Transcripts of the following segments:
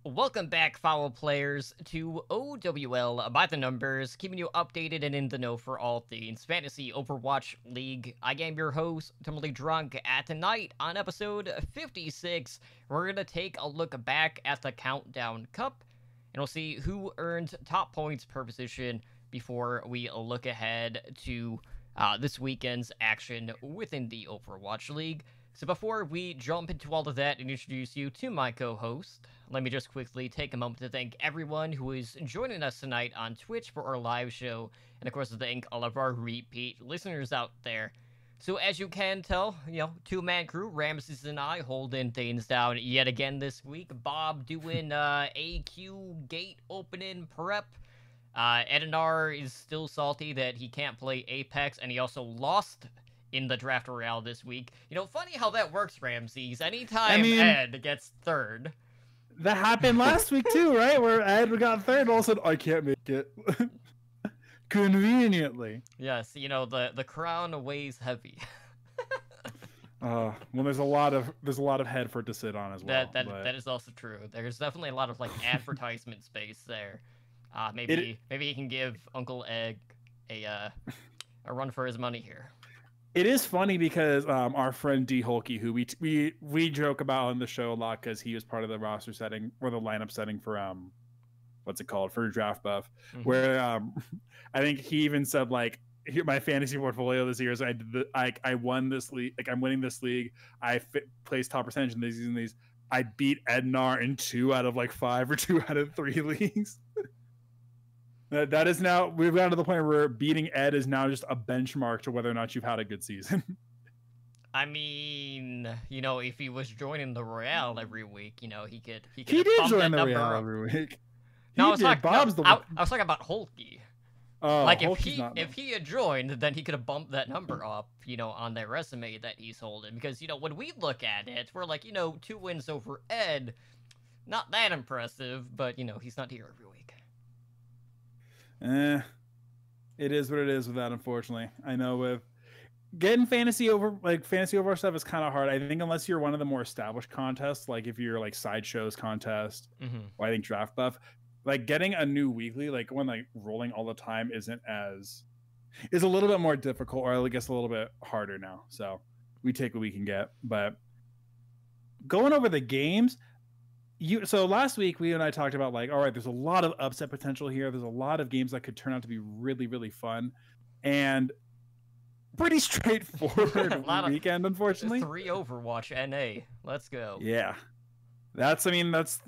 Welcome back, foul players, to OWL by the numbers, keeping you updated and in the know for all things Fantasy Overwatch League. I am your host, Timothy Drunk, and tonight on episode 56, we're going to take a look back at the Countdown Cup, and we'll see who earned top points per position before we look ahead to this weekend's action within the Overwatch League. So before we jump into all of that and introduce you to my co-host, let me just quickly take a moment to thank everyone who is joining us tonight on Twitch for our live show, and of course to thank all of our repeat listeners out there. So as you can tell, two-man crew, Ramses and I holding things down yet again this week. Bob doing AQ gate opening prep. Edinar is still salty that he can't play Apex, and he also lost in the draft royale this week. Funny how that works, Ramses. Anytime Ed gets third. That happened last week too, right? Where Ed got third, and all of a sudden, I can't make it. Conveniently. Yes, the crown weighs heavy. Well, there's a lot of head for it to sit on as well. That is also true. There's definitely a lot of advertisement space there. Maybe he can give Uncle Egg a run for his money here. It is funny because our friend D Hulky, who we joke about on the show a lot because he was part of the roster setting or the lineup setting for what's it called, for Draft Buff, where I think he even said my fantasy portfolio this year is I won this league, I'm winning this league, I placed top percentage in these. I beat Ednar in 2 out of 5 or 2 out of 3 leagues. That is now, we've gotten to the point where beating Ed is now just a benchmark to whether or not you've had a good season. I mean, if he was joining the Royale every week, he could. He did join the Royale every week. No, I was talking about Hulky. Oh, if he had joined, then he could have bumped that number up, on that resume that he's holding. Because when we look at it, we're 2 wins over Ed, not that impressive. But he's not here every week. It is what it is with that, unfortunately. I know with getting fantasy over stuff is kind of hard. I think unless you're one of the more established contests, if you're Sideshows contest, or I think Draft Buff, getting a new weekly, one rolling all the time is a little bit more difficult, or I guess a little bit harder now. So we take what we can get. But going over the games, so last week we and I talked about all right, there's a lot of upset potential here. There's a lot of games that could turn out to be really, really fun, and pretty straightforward weekend, unfortunately. 3 Overwatch NA. Let's go. Yeah, that's 3-0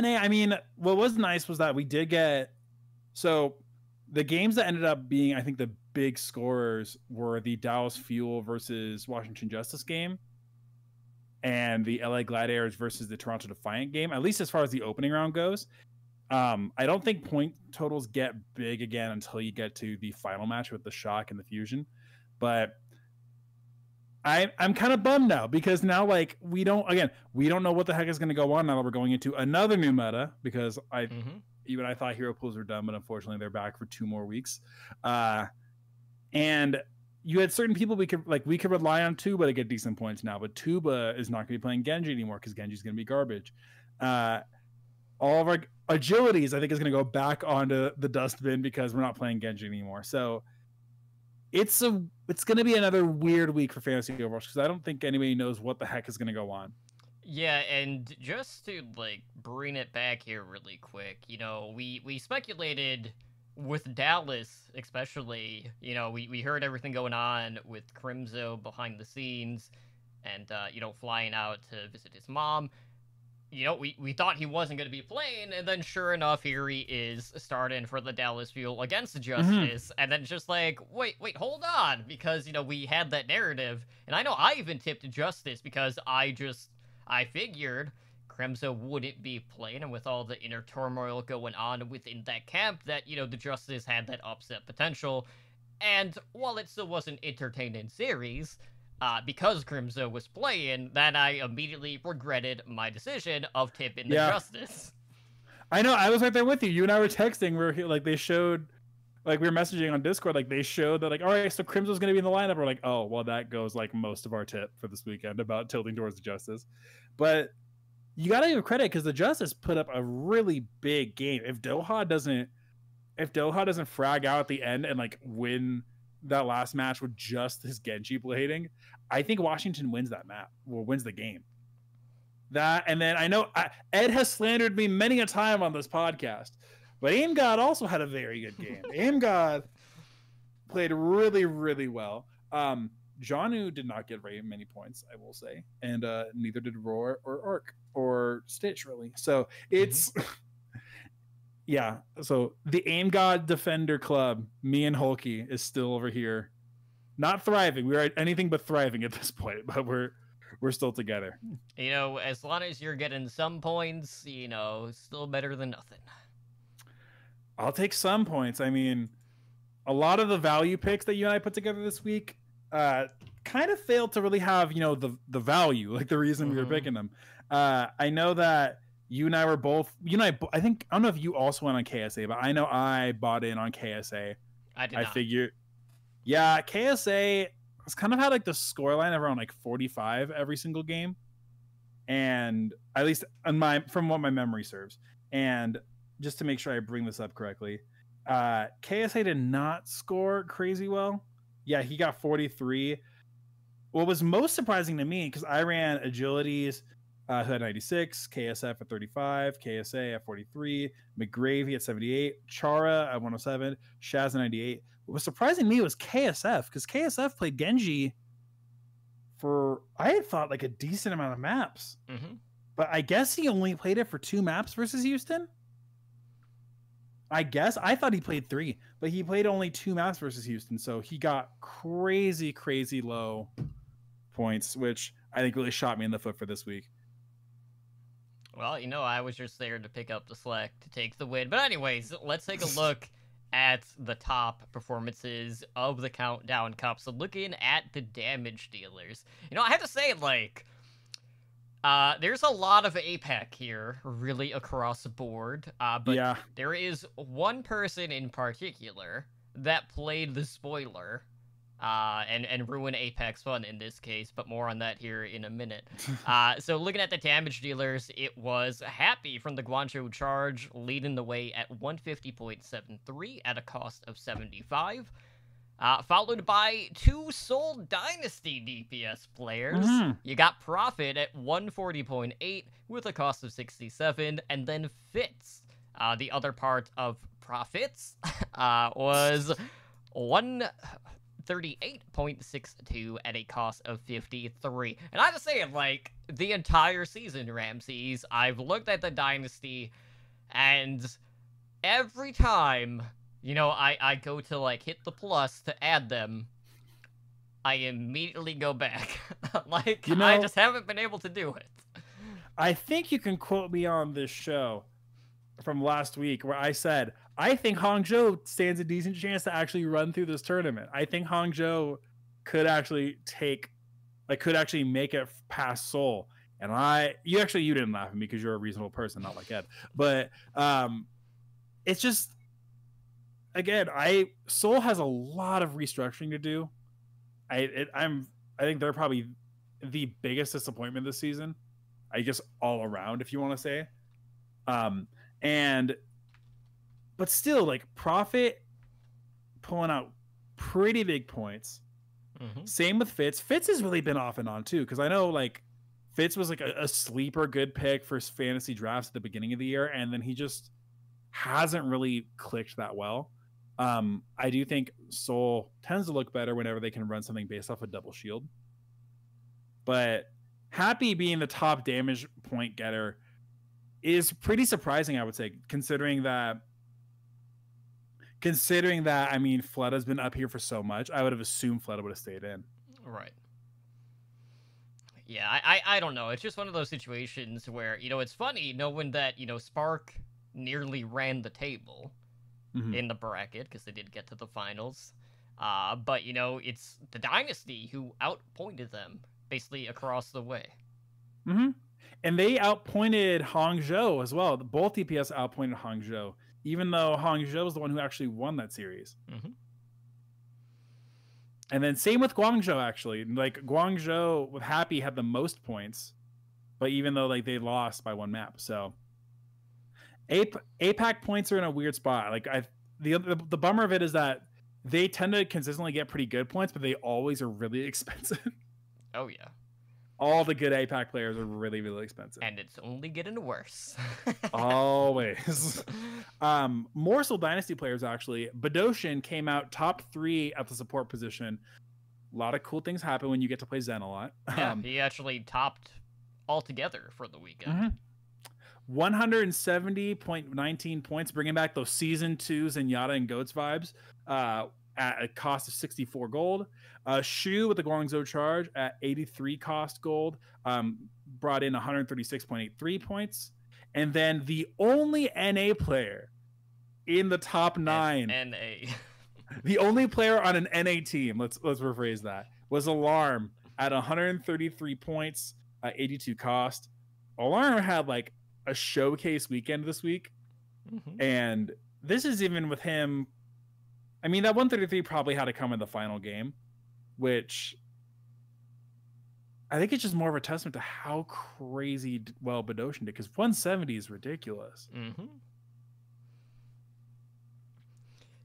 NA. I mean, what was nice was that we did get, so the games that ended up being, I think, the big scorers were the Dallas Fuel versus Washington Justice game, and the LA Gladiators versus the Toronto Defiant game, at least as far as the opening round goes. I don't think point totals get big again until you get to the final match with the Shock and the Fusion. But I'm kind of bummed now because now we don't know what the heck is going to go on now that we're going into another new meta, because I thought hero pools were done, but unfortunately they're back for 2 more weeks. And you had certain people we could rely on Tuba to get decent points now, but Tuba is not going to be playing Genji anymore because Genji's going to be garbage. All of our agilities, I think, is going to go back onto the dustbin because we're not playing Genji anymore. So it's going to be another weird week for Fantasy Overwatch because I don't think anybody knows what the heck is going to go on. Yeah, and just to bring it back here really quick, we speculated with Dallas, especially, we heard everything going on with Crimzo behind the scenes and, flying out to visit his mom. We thought he wasn't going to be playing, and then sure enough, here he is starting for the Dallas Fuel against Justice, and then just wait, hold on, because, we had that narrative, and I know I even tipped Justice because I figured Crimzo wouldn't be playing, and with all the inner turmoil going on within that camp, that, the Justice had that upset potential. And while it still was an entertaining series, because Crimzo was playing, then I immediately regretted my decision of tipping the Justice. I know, I was right there with you. You and I were texting where they showed, we were messaging on Discord, they showed that all right, so Crimzo's going to be in the lineup. We're oh, well, that goes most of our tip for this weekend about tilting towards the Justice. But you got to give credit because the Justice put up a really big game. If Doha doesn't frag out at the end and like win that last match with just his Genji blading, I think Washington wins that map or wins the game. That, and then I know Ed has slandered me many a time on this podcast, but Aim God also had a very good game. Aim God played really, really well. Janu did not get very many points, I will say, and neither did Roar or Arc or Stitch, really. So it's yeah. So the Aim God Defender Club, me and Hulky, is still over here, not thriving. We are anything but thriving at this point, but we're still together. You know, as long as you're getting some points, you know, still better than nothing. I'll take some points. I mean, a lot of the value picks that you and I put together this week kind of failed to really have, you know, the value, like the reason we were picking them. I know that you and I were both, I think, I don't know if you also went on KSA, but I know I bought in on KSA. I did not. Figured, yeah, KSA has kind of had like the scoreline of around like 45 every single game. And at least from what my memory serves. And just to make sure I bring this up correctly, KSA did not score crazy well. Yeah, he got 43. What was most surprising to me, because I ran Agilities, who had 96, KSF at 35, KSA at 43, McGravy at 78, Chara at 107, Shaz at 98. What was surprising to me was KSF, because KSF played Genji for, I had thought, like a decent amount of maps. But I guess he only played it for 2 maps versus Houston. I guess I thought he played 3, but he played only 2 maps versus Houston, so he got crazy low points, which I think really shot me in the foot for this week. Well, you know, I was just there to pick up the slack to take the win. But anyways, let's take a look at the top performances of the Countdown Cup. So looking at the damage dealers, you know, I have to say, like, there's a lot of APAC here, really across the board. But yeah, there is one person in particular that played the spoiler, and ruined Apex fun in this case, but more on that here in a minute. So looking at the damage dealers, it was Happy from the Guangzhou Charge, leading the way at 150.73 at a cost of 75. Followed by 2 Seoul Dynasty DPS players. You got Profit at 140.8 with a cost of 67, and then Fitz, the other part of Profits, was 138.62 at a cost of 53. And I have to say, like, the entire season, Ramses, I've looked at the Dynasty, and every time, you know, I go to, like, hit the plus to add them, I immediately go back. Like, you know, I just haven't been able to do it. I think you can quote me on this show from last week where I said, I think Hangzhou stands a decent chance to actually run through this tournament. I think Hangzhou could actually make it past Seoul. And you didn't laugh at me because you're a reasonable person, not like Ed. But it's just, again, Seoul has a lot of restructuring to do. I think they're probably the biggest disappointment this season. I guess all around, if you want to say. But still, like, Profit pulling out pretty big points. Same with Fitz. Fitz has really been off and on too, because I know, like, Fitz was like a sleeper good pick for fantasy drafts at the beginning of the year, and then he just hasn't really clicked that well. I do think Seoul tends to look better whenever they can run something based off a double shield. But Happy being the top damage point getter is pretty surprising, I would say, considering that, I mean, Fletta's been up here for so much. I would have assumed Fletta would have stayed in. Right. Yeah, I don't know. It's just one of those situations where, you know, it's funny knowing that, you know, Spark nearly ran the table in the bracket because they did get to the finals. But, you know, it's the Dynasty who outpointed them basically across the way. And they outpointed Hangzhou as well. Both DPS outpointed Hangzhou, even though Hangzhou is the one who actually won that series. And then same with Guangzhou, actually. Like, Guangzhou with Happy had the most points but even though like they lost by 1 map, so APAC points are in a weird spot. Like the bummer of it is that they tend to consistently get pretty good points, but they always are really expensive. Oh yeah. All the good APAC players are really, really expensive. And it's only getting worse. Always. Morsel Dynasty players, actually. Badoshin came out top 3 at the support position. A lot of cool things happen when you get to play Zen a lot. Yeah, he actually topped altogether for the weekend. 170.19 points, bringing back those Season 2 Zenyatta and Goats vibes at a cost of 64 gold. Shu with the Guangzhou Charge at 83 cost gold brought in 136.83 points. And then the only NA player in the top 9. NA. The only player on an NA team, let's rephrase that, was Alarm at 133 points, 82 cost. Alarm had like a showcase weekend this week. And this is even with him. I mean, that 133 probably had to come in the final game, which I think it's just more of a testament to how crazy well Badoshin did, because 170 is ridiculous.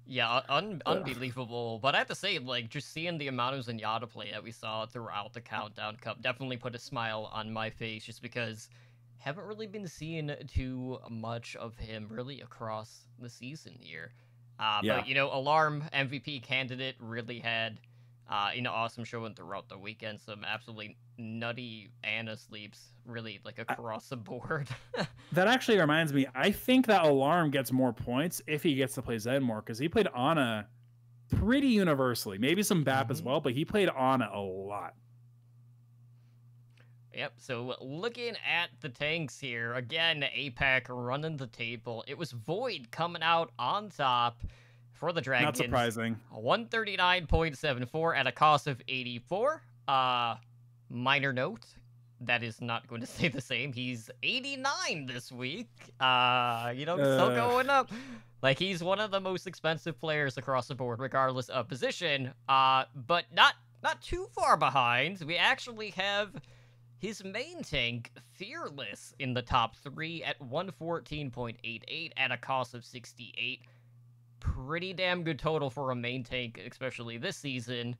Yeah, unbelievable. But I have to say, like, just seeing the amount of Zenyatta play that we saw throughout the Countdown Cup definitely put a smile on my face, just because haven't really been seeing too much of him really across the season here. But, you know, Alarm MVP candidate really had an awesome showing throughout the weekend. Some absolutely nutty Ana sleeps really like across the board. That actually reminds me, I think that Alarm gets more points if he gets to play Zen more, because he played Ana pretty universally. Maybe some BAP as well, but he played Ana a lot. Yep, so looking at the tanks here, again, APAC running the table. It was Void coming out on top for the Dragons. Not surprising. 139.74 at a cost of 84. Minor note, that is not going to stay the same. He's 89 this week. You know, still going up. Like, he's one of the most expensive players across the board, regardless of position. But not too far behind. We actually have his main tank, Fearless, in the top 3 at 114.88 at a cost of 68. Pretty damn good total for a main tank, especially this season.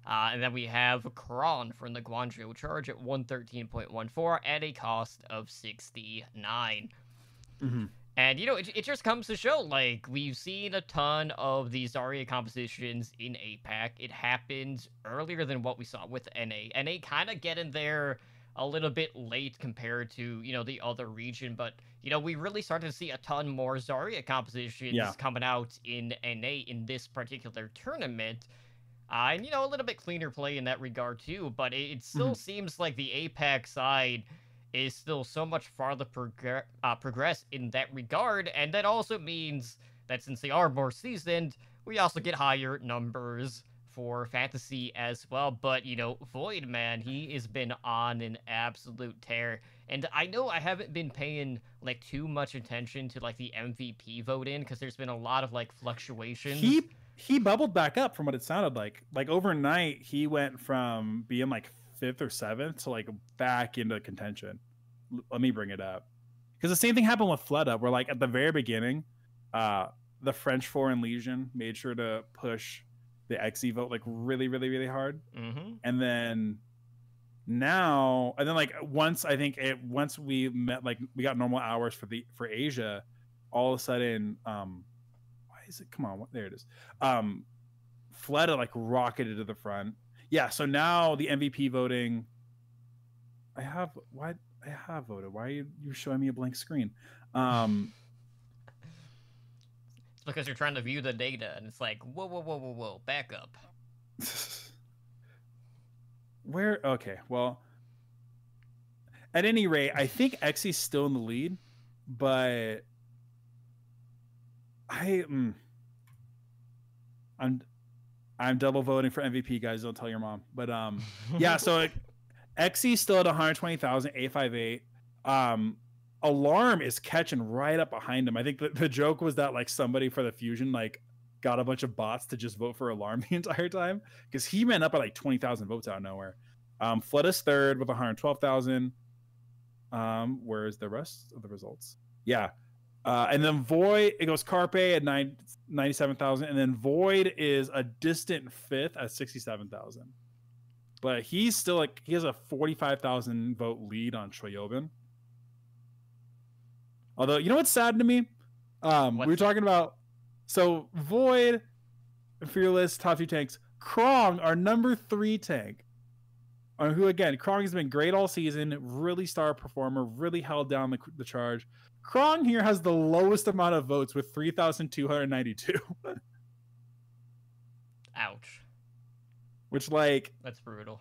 And then we have Kron from the Guangzhou Charge at 113.14 at a cost of 69. And, you know, it just comes to show, like, we've seen a ton of these Zarya compositions in APAC. It happened earlier than what we saw with NA. NA kind of getting there a little bit late compared to, you know, the other region, but, you know, we really started to see a ton more Zarya compositions coming out in NA in this particular tournament. And, you know, a little bit cleaner play in that regard, too, but it still seems like the APAC side is still so much farther progressed in that regard, and that also means that since they are more seasoned, we also get higher numbers for Fantasy as well. But, you know, Void, man, he has been on an absolute tear. And I know I haven't been paying, like, too much attention to, like, the MVP vote-in, because there's been a lot of, like, fluctuations. He bubbled back up from what it sounded like. Like, overnight, he went from being, like, 5th or 7th to, like, back into contention. Let me bring it up. Because the same thing happened with Flood Up, where, like, at the very beginning, the French Foreign Legion made sure to push the XE vote like really, really, really hard. And then now, and then like once we met, like we got normal hours for Asia, all of a sudden, why is it? Come on, there it is. Fleta like rocketed to the front. Yeah, so now the MVP voting. I have voted. Why are you showing me a blank screen? It's because you're trying to view the data, and it's like, whoa, back up. Where? Okay, well, at any rate, I think Xy's still in the lead, but I'm double voting for MVP, guys. Don't tell your mom. But yeah, so Xy's still at 120,858. Alarm is catching right up behind him. I think the joke was that like somebody for the Fusion like got a bunch of bots to just vote for Alarm the entire time, because he ran up at like 20,000 votes out of nowhere. Flood is 3rd with 112,000. Where's the rest of the results? Yeah. And then Void, it goes Carpe at 97,000, and then Void is a distant fifth at 67,000. But he's still like, he has a 45,000 vote lead on Choyobin. Although, you know what's sad to me? We were talking about, so Void, Fearless, top 2 tanks. Krong, our number 3 tank, who again, Krong has been great all season, really star performer, really held down the charge. Krong here has the lowest amount of votes with 3,292. Ouch. Which, like, that's brutal.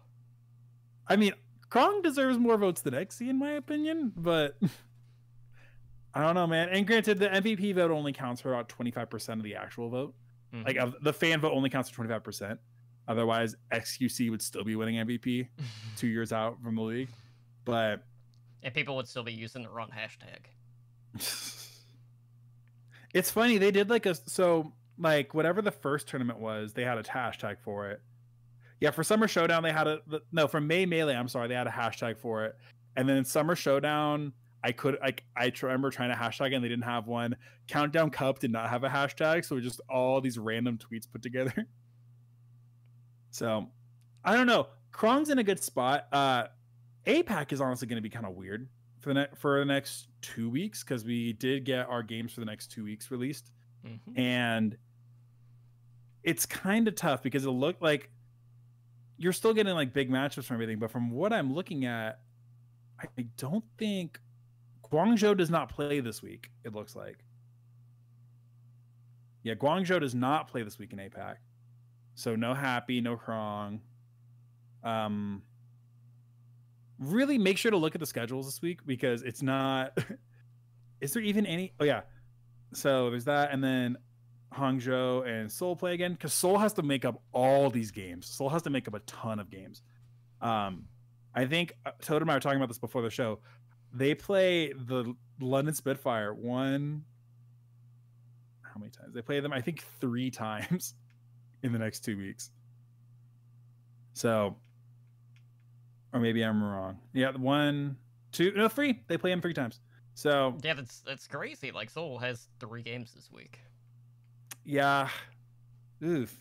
I mean, Krong deserves more votes than Xe, in my opinion, but I don't know, man. And granted, the MVP vote only counts for about 25% of the actual vote. Mm-hmm. Like, the fan vote only counts for 25%. Otherwise, XQC would still be winning MVP 2 years out from the league. But and people would still be using the wrong hashtag. It's funny, they did like like whatever the first tournament was, they had a hashtag for it. Yeah, for Summer Showdown they had for May Melee, I'm sorry, they had a hashtag for it. And then Summer Showdown, I remember trying to hashtag and they didn't have one. Countdown Cup did not have a hashtag, so it was just all these random tweets put together. So I don't know. Krong's in a good spot. APAC is honestly going to be kind of weird for the next 2 weeks, because we did get our games for the next 2 weeks released. Mm-hmm. And it's kind of tough because it looked like you're still getting like big matchups from everything, but from what I'm looking at, I don't think Guangzhou does not play this week, it looks like. Yeah, Guangzhou does not play this week in APAC. So no Happy, no Krong. Really make sure to look at the schedules this week, because it's not... Is there even any... Oh, yeah. So there's that, and then Hangzhou and Seoul play again, because Seoul has to make up all these games. Seoul has to make up a ton of games. I think Toad and I were talking about this before the show. They play the London Spitfire how many times? They play them, I think, 3 times in the next 2 weeks. So... Or maybe I'm wrong. Yeah, 1, 2, no, 3. They play him 3 times. So yeah, that's crazy. Like, Seoul has 3 games this week. Yeah. Oof.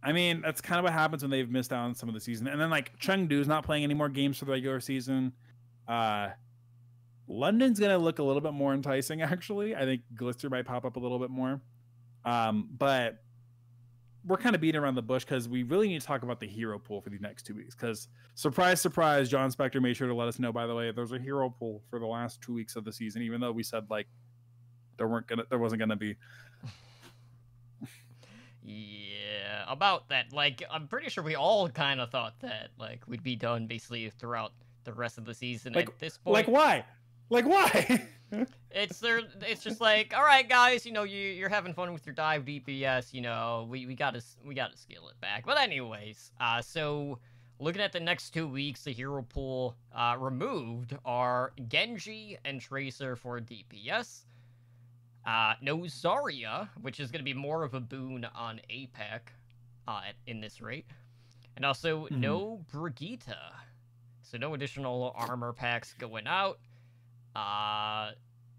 I mean, that's kind of what happens when they've missed out on some of the season. And then like Chengdu's not playing any more games for the regular season. London's gonna look a little bit more enticing, actually. I think Glister might pop up a little bit more. But we're kind of beating around the bush because we really need to talk about the hero pool for the next 2 weeks. Because surprise, surprise, John Spector made sure to let us know, by the way, there's a hero pool for the last 2 weeks of the season, even though we said like there wasn't gonna be. Yeah, about that. Like, I'm pretty sure we all kind of thought that like we'd be done basically throughout the rest of the season. Like, at this point, like why? Like why? It's just like, all right, guys, you know, you're having fun with your dive DPS, you know, we gotta scale it back. But anyways, so looking at the next 2 weeks, the hero pool removed are Genji and Tracer for DPS. No Zarya, which is gonna be more of a boon on APAC in this rate, and also no Brigitte, so no additional armor packs going out.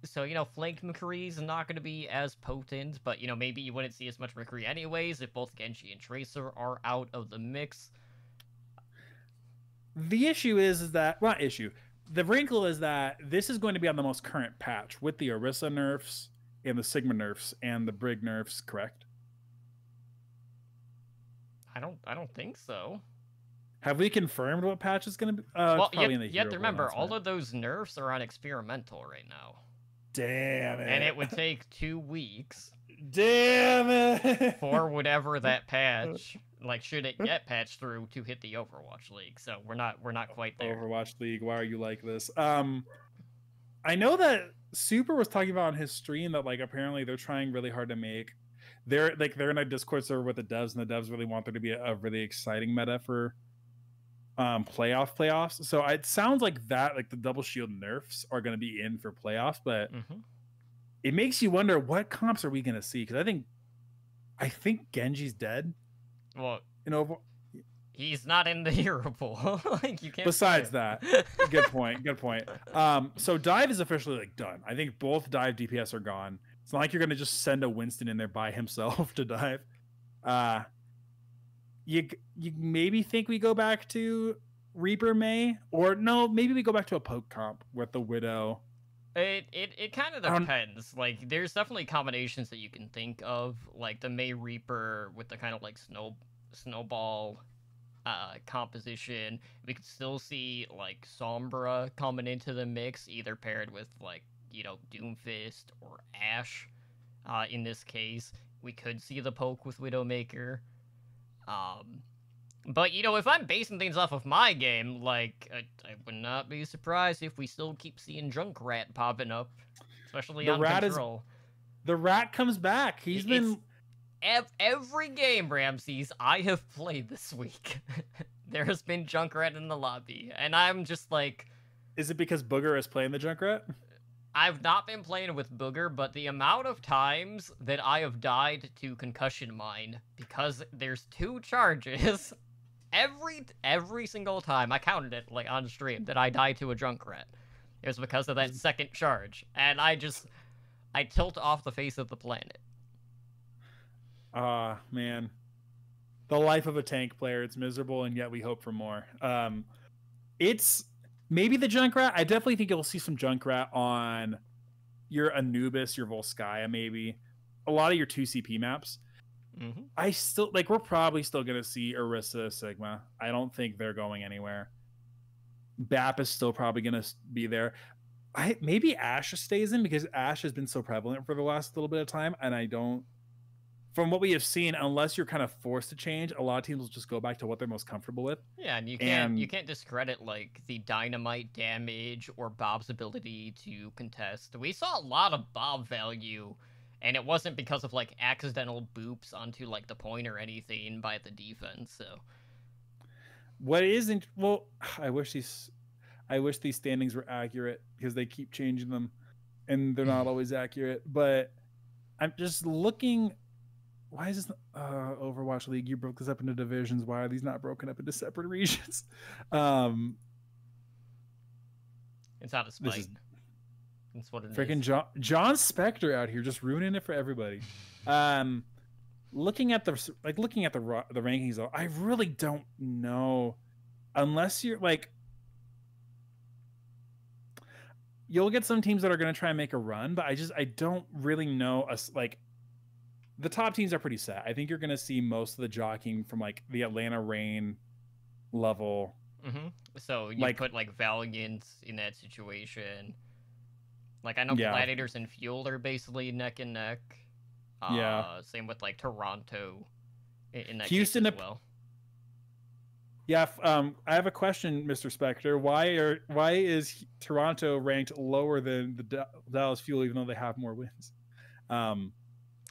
So, you know, flank McCree is not going to be as potent, but, you know, maybe you wouldn't see as much McCree anyways if both Genji and Tracer are out of the mix. The issue is that, well, not issue, the wrinkle is that this is going to be on the most current patch with the Orisa nerfs and the Sigma nerfs and the Brig nerfs, correct? I don't think so. Have we confirmed what patch is going to be? Well, you have to remember, all of those nerfs are on experimental right now. Damn it. And it would take 2 weeks. Damn it. For whatever that patch, like, should it get patched through to hit the Overwatch League. So we're not quite there. Overwatch League, why are you like this? I know that Super was talking about on his stream that, like, apparently they're trying really hard to make... They're in a Discord server with the devs, and the devs really want there to be a really exciting meta for... playoffs. So it sounds like that, like the double shield nerfs are going to be in for playoffs, but it makes you wonder what comps are we going to see, because I think Genji's dead. Well, you know, He's not in the hero pool. Like, you can't. Besides that, good point. Good point. So dive is officially like done. I think both dive DPS are gone. It's not like you're gonna just send a Winston in there by himself to dive. You maybe think we go back to Reaper May, or no, maybe we go back to a poke comp with the Widow. It kind of depends. Like, there's definitely combinations that you can think of, like the May Reaper with the kind of like snowball composition. We could still see like Sombra coming into the mix, either paired with like, you know, Doomfist or Ashe. In this case, we could see the poke with Widowmaker. But, you know, if I'm basing things off of my game, like, I would not be surprised if we still keep seeing Junkrat popping up, especially on Control. The rat comes back. He's been... Every game, Ramses, I have played this week, there has been Junkrat in the lobby, and I'm just like... Is it because Booger is playing the Junkrat? I've not been playing with Booger, but the amount of times that I have died to Concussion Mine because there's 2 charges... Every single time, I counted it, like, on stream, that I died to a Junkrat. It was because of that second charge. And I tilt off the face of the planet. Man. The life of a tank player. It's miserable, and yet we hope for more. It's maybe the Junkrat. I definitely think you'll see some Junkrat on your Anubis, your Volskaya, maybe. A lot of your 2 CP maps. Mm-hmm. I still like. We're probably still gonna see Orisa, Sigma. I don't think they're going anywhere. BAP is still probably gonna be there. Maybe Ashe stays in because Ashe has been so prevalent for the last little bit of time, and I don't. From what we have seen, unless you're kind of forced to change, a lot of teams will just go back to what they're most comfortable with. Yeah, and you can't discredit like the dynamite damage or Bob's ability to contest. We saw a lot of Bob value. And it wasn't because of, like, accidental boops onto, like, the point or anything by the defense, so... What isn't... Well, I wish these standings were accurate, because they keep changing them, and they're not always accurate, but I'm just looking... Why is this... Overwatch League, you broke this up into divisions. Why are these not broken up into separate regions? It's out of spite. That's what it freaking is. John Spector out here just ruining it for everybody. Looking at the rankings though, I really don't know, unless you're like, you'll get some teams that are going to try and make a run, but I don't really know us. Like, the top teams are pretty set. I think you're going to see most of the jockeying from like the Atlanta Reign level. Mm-hmm. So you put like Valiant in that situation. Like, I know Gladiators and Fuel are basically neck and neck. Same with, like, Toronto in that Houston case as well. Yeah, I have a question, Mr. Spector. Why is Toronto ranked lower than the Dallas Fuel, even though they have more wins?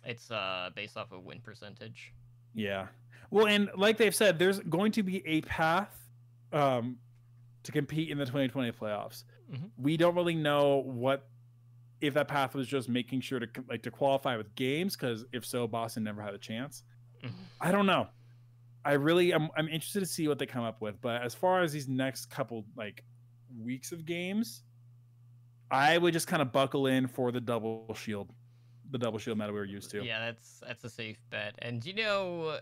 It's based off of win percentage. Yeah. Well, and like they've said, there's going to be a path to compete in the 2020 playoffs. Mm-hmm. We don't really know if that path was just making sure to qualify with games, because if so, Boston never had a chance. Mm-hmm. I don't know. I'm interested to see what they come up with. But as far as these next couple like weeks of games, I would just kind of buckle in for the double shield meta we were used to. Yeah, that's a safe bet. And you know,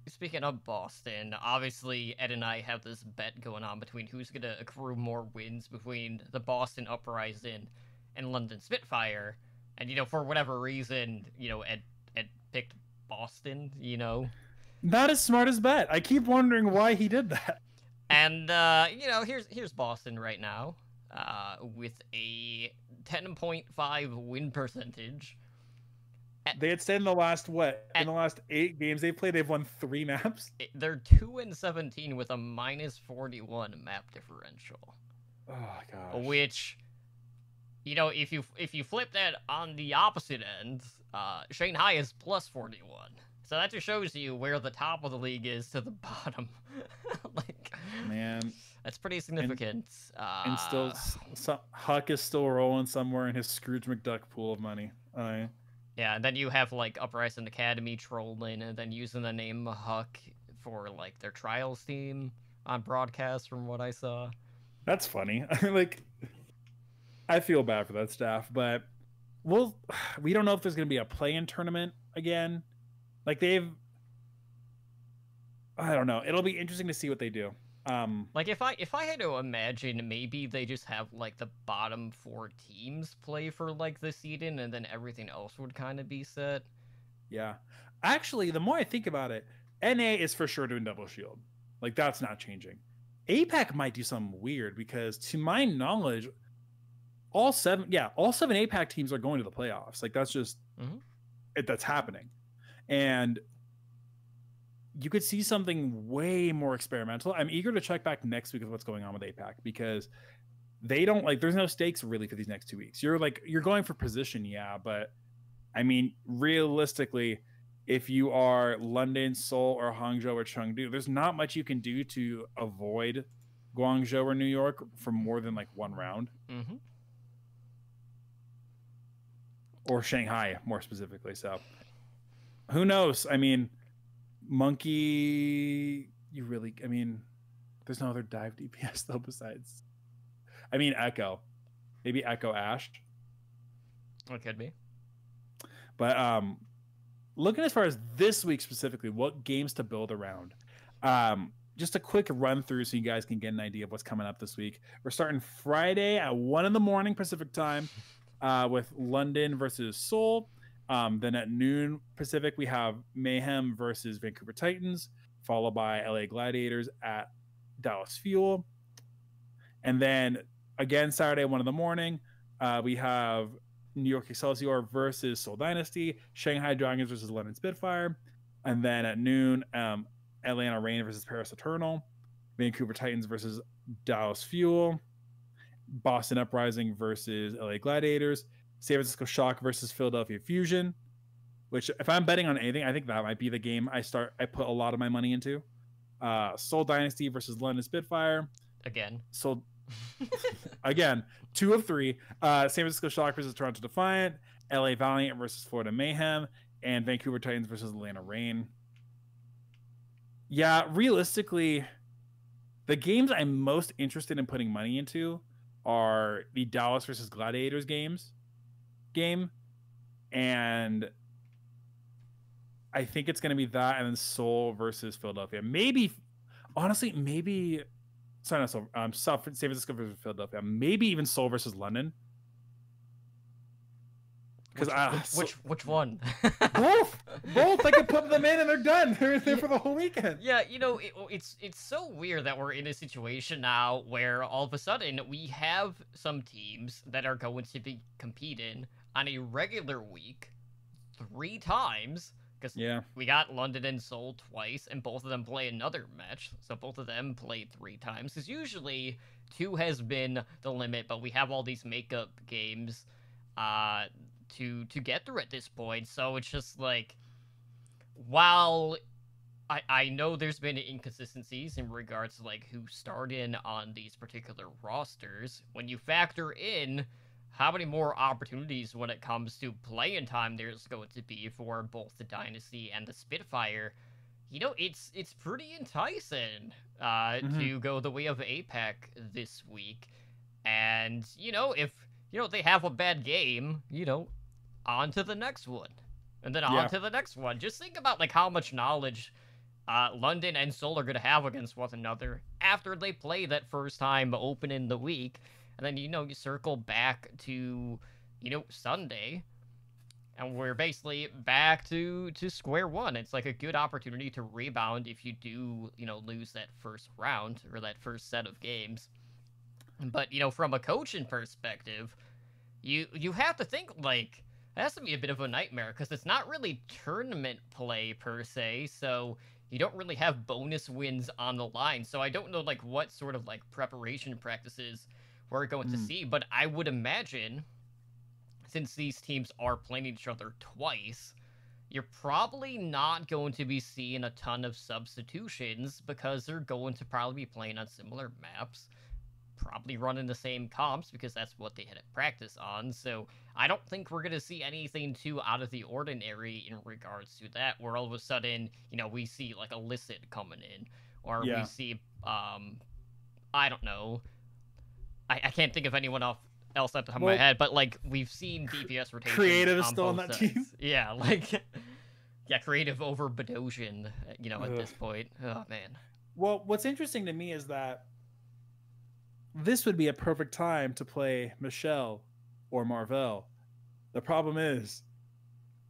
speaking of Boston, obviously Ed and I have this bet going on between who's gonna accrue more wins between the Boston Uprising and London Spitfire. And you know, for whatever reason, you know, Ed picked Boston. You know. Not as smart as bet. I keep wondering why he did that. And you know, here's Boston right now, with a 10.5 win percentage. They had said in the last in the last 8 games they've played, they've won 3 maps. They're 2-17 with a -41 map differential. Oh gosh. Which, you know, if you flip that on the opposite end, Shanghai is +41. So that just shows you where the top of the league is to the bottom. Like, man, that's pretty significant. And still, Huck is still rolling somewhere in his Scrooge McDuck pool of money. Yeah, and then you have like Uprising Academy trolling, and then using the name Huck for like their trials team on broadcast from what I saw. That's funny. Like, I feel bad for that staff, but we don't know if there's going to be a play-in tournament again. Like I don't know. It'll be interesting to see what they do. Like if I had to imagine, maybe they just have like the bottom 4 teams play for like the seeding, and then everything else would kind of be set. Yeah, actually, the more I think about it, NA is for sure doing double shield. Like that's not changing. APAC might do something weird because, to my knowledge, all seven APAC teams are going to the playoffs. Like that's just that's happening, and you could see something way more experimental. I'm eager to check back next week with what's going on with APAC, because they don't like, there's no stakes really for these next 2 weeks. You're going for position, yeah, but I mean, realistically, if you are London, Seoul, or Hangzhou or Chengdu, there's not much you can do to avoid Guangzhou or New York for more than like one round. Or Shanghai, more specifically. So who knows? I mean, Monkey, there's no other dive DPS though besides, Echo. Maybe Echo Ash. It could be. But looking as far as this week specifically, what games to build around. Just a quick run through so you guys can get an idea of what's coming up this week. We're starting Friday at 1 a.m. Pacific time with London versus Seoul. Then at noon Pacific, we have Mayhem versus Vancouver Titans, followed by LA Gladiators at Dallas Fuel. And then again, Saturday, 1 a.m, we have New York Excelsior versus Seoul Dynasty, Shanghai Dragons versus London Spitfire. And then at noon, Atlanta Reign versus Paris Eternal, Vancouver Titans versus Dallas Fuel, Boston Uprising versus LA Gladiators, San Francisco Shock versus Philadelphia Fusion, which if I'm betting on anything, I think that might be the game I put a lot of my money into. Seoul Dynasty versus London Spitfire. Again. Again, 2 of 3. San Francisco Shock versus Toronto Defiant, LA Valiant versus Florida Mayhem, and Vancouver Titans versus Atlanta Reign. Yeah, realistically, the games I'm most interested in putting money into are the Dallas versus Gladiators game, and I think it's going to be that, and then Seoul versus Philadelphia. San Francisco versus Philadelphia. Maybe even Seoul versus London. Which one? both. I could put them in and they're done. They're there for the whole weekend. Yeah, it's so weird that we're in a situation now where all of a sudden we have some teams that are going to be competing on a regular week 3 times, because we got London and Seoul twice, and both of them play another match, so both of them play 3 times, because usually 2 has been the limit, but we have all these makeup games to get through at this point. So it's just like, while I know there's been inconsistencies in regards to like who started on these particular rosters, when you factor in how many more opportunities when it comes to playing time there's going to be for both the Dynasty and the Spitfire, it's pretty enticing to go the way of APAC this week. And if they have a bad game, on to the next one. And then on to the next one. Just think about, like, how much knowledge London and Seoul are going to have against one another after they play that first time opening the week. And then, you circle back to, Sunday. And we're basically back to square one. It's like a good opportunity to rebound if you do, lose that first round or that first set of games. But, from a coaching perspective, you have to think, like, it has to be a bit of a nightmare, because it's not really tournament play per se, so you don't really have bonus wins on the line. So I don't know, like, what sort of, like, preparation practices we're going to see, but I would imagine, since these teams are playing each other twice, you're probably not going to be seeing a ton of substitutions, because they're going to probably be playing on similar maps. probably running the same comps because that's what they had to practice on. So I don't think we're going to see anything too out of the ordinary in regards to that, where all of a sudden, we see like Illicit coming in, or we see, I don't know. I can't think of anyone else at the top of my head, but like we've seen DPS rotation. Creative is still on that team. Yeah, like Creative over Bogosian, at this point. Oh man. Well, what's interesting to me is that this would be a perfect time to play Michelle or Marvel. The problem is,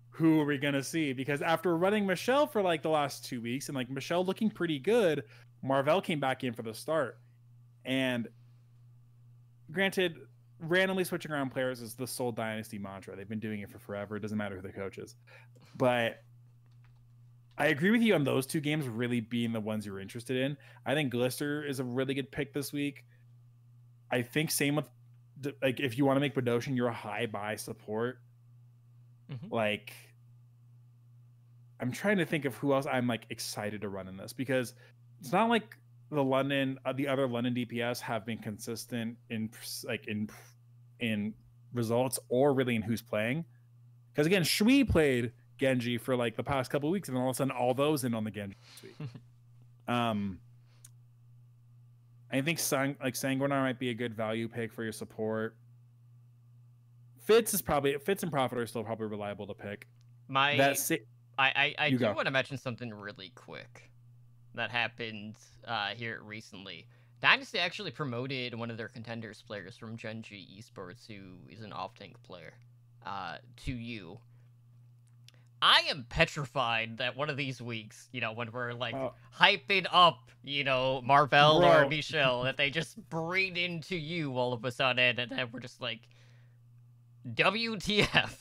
who are we gonna see? Because after running Michelle for like the last 2 weeks and like Michelle looking pretty good, Marvel came back in for the start. And granted, randomly switching around players is the Seoul Dynasty mantra. They've been doing it for forever. It doesn't matter who the coach is. But I agree with you on those two games really being the ones you're interested in. I think Glister is a really good pick this week. I think same with, like, if you want to make Bogosian, you're a high buy support. Mm-hmm. Like, I'm trying to think of who else I'm like excited to run in this, because it's not like the other London DPS have been consistent in results or really in who's playing. Because again, Shui played Genji for like the past couple of weeks, and all of a sudden all those in on the Genji this week. I think Sanguinar might be a good value pick for your support. Fitz and Prophet are still probably reliable to pick. I do want to mention something really quick that happened here recently. Dynasty actually promoted one of their contenders players from Genji Esports, who is an off-tank player, to you. I am petrified that one of these weeks, when we're like hyping up, Marvel or Michelle, that they just bring into you all of a sudden, and then we're just like, WTF?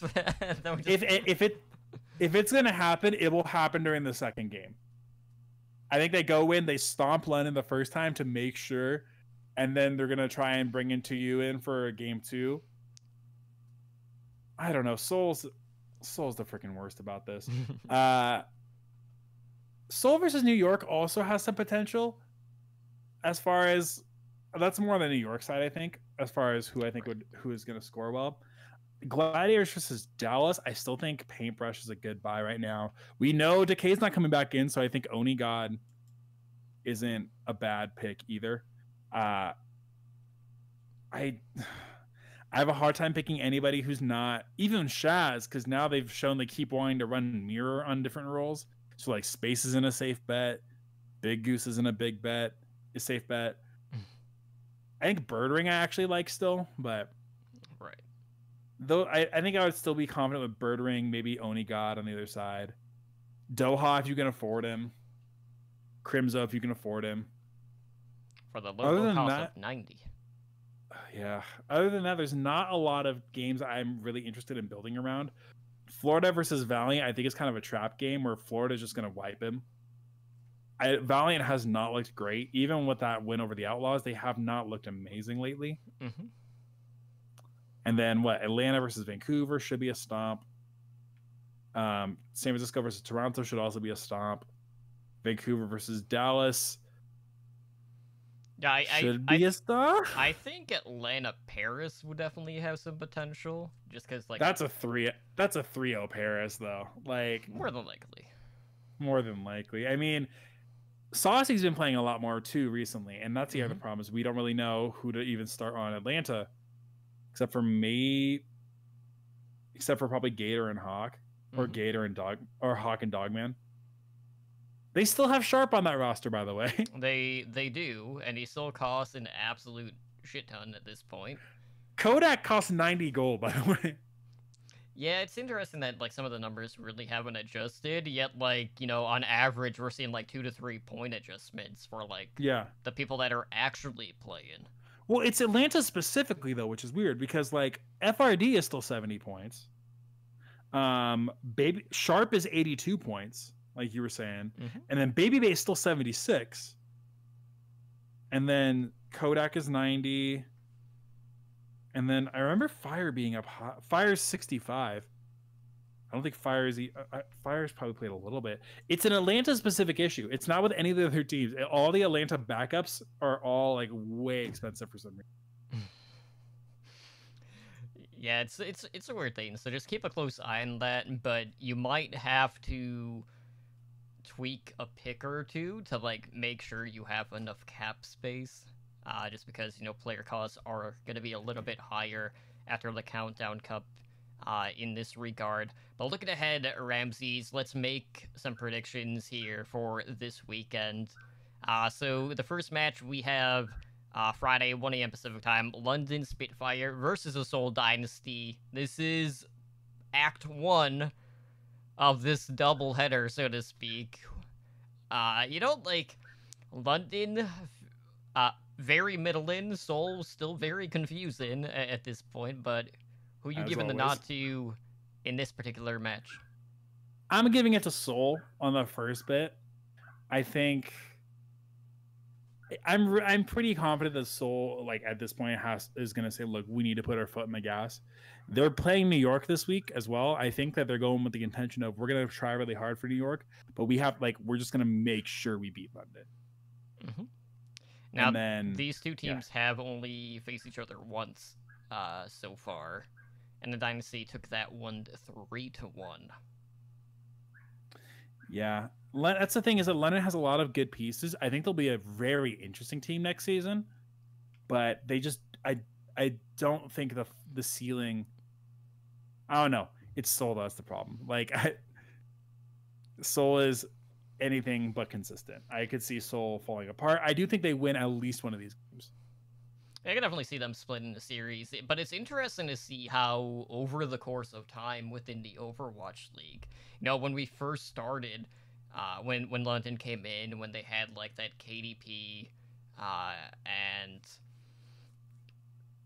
If it's gonna happen, it will happen during the second game. I think they go in, they stomp London the first time to make sure, and then they're gonna try and bring into you in for game 2. I don't know. Seoul's the freaking worst about this. Seoul versus New York also has some potential. As far as that's more on the New York side, I think. As far as who is going to score well. Gladiators versus Dallas, I still think Paintbrush is a good buy right now. We know Decay's not coming back in, so I think Oni God isn't a bad pick either. I have a hard time picking anybody who's not even Shaz, because now they've shown they keep wanting to run Mirror on different roles. So like Space isn't a safe bet, Big Goose isn't a safe bet. I think Birdring I actually like still, but right. Though I think I would still be confident with Birdring, maybe Oni God on the other side. Doha if you can afford him. Crimzo if you can afford him. For the low cost of 90. Yeah. Other than that, there's not a lot of games I'm really interested in building around. Florida versus Valiant, I think is kind of a trap game where Florida's just going to wipe him. Valiant has not looked great. Even with that win over the Outlaws, they have not looked amazing lately. Mm-hmm. And then Atlanta versus Vancouver should be a stomp. San Francisco versus Toronto should also be a stomp. Vancouver versus Dallas should be a stomp. I think Atlanta Paris would definitely have some potential, just because like that's a 3-0 Paris though. Like more than likely. More than likely. I mean, Saucy's been playing a lot more too recently, and that's the other problem is we don't really know who to even start on Atlanta. Except for probably Gator and Hawk, or Gator and Hawk and Dogman. They still have Sharp on that roster, by the way. They do, and he still costs an absolute shit ton at this point. Kodak costs 90 gold, by the way. Yeah, it's interesting that like some of the numbers really haven't adjusted yet. Like on average, we're seeing like 2 to 3 point adjustments for like the people that are actually playing. Well, it's Atlanta specifically, though, which is weird because, like, FRD is still 70 points. Baby Sharp is 82 points, like you were saying. And then Baby Bay is still 76. And then Kodak is 90. And then I remember Fire being up high. Fire's 65. I don't think Fire's probably played a little bit. It's an Atlanta specific issue. It's not with any of the other teams. All the Atlanta backups are all like way expensive for some reason. Yeah, it's a weird thing. So just keep a close eye on that. But you might have to tweak a pick or two to like make sure you have enough cap space. Just because player costs are going to be a little bit higher after the Countdown Cup. In this regard. But looking ahead, Ramses, let's make some predictions here for this weekend. So the first match we have Friday, 1 a.m. Pacific time, London Spitfire versus the Seoul Dynasty. This is Act 1 of this doubleheader, so to speak. London, very middling, Seoul still very confusing at this point, but who you giving the nod to in this particular match? I'm giving it to Seoul on the first bit. I think I'm pretty confident that Seoul, like at this point, is going to say, "Look, we need to put our foot in the gas." They're playing New York this week as well. I think that they're going with the intention of we're going to try really hard for New York, but we're just going to make sure we beat London. Mm-hmm. Now, these two teams have only faced each other once so far. And the Dynasty took that one 3-1. Yeah. That's the thing, is that London has a lot of good pieces. I think they'll be a very interesting team next season. But they just I don't think the ceiling, I don't know. It's Seoul that's the problem. Seoul is anything but consistent. I could see Seoul falling apart. I do think they win at least one of these games. I can definitely see them splitting the series, but it's interesting to see how over the course of time within the Overwatch League, when we first started, when London came in, when they had like that KDP and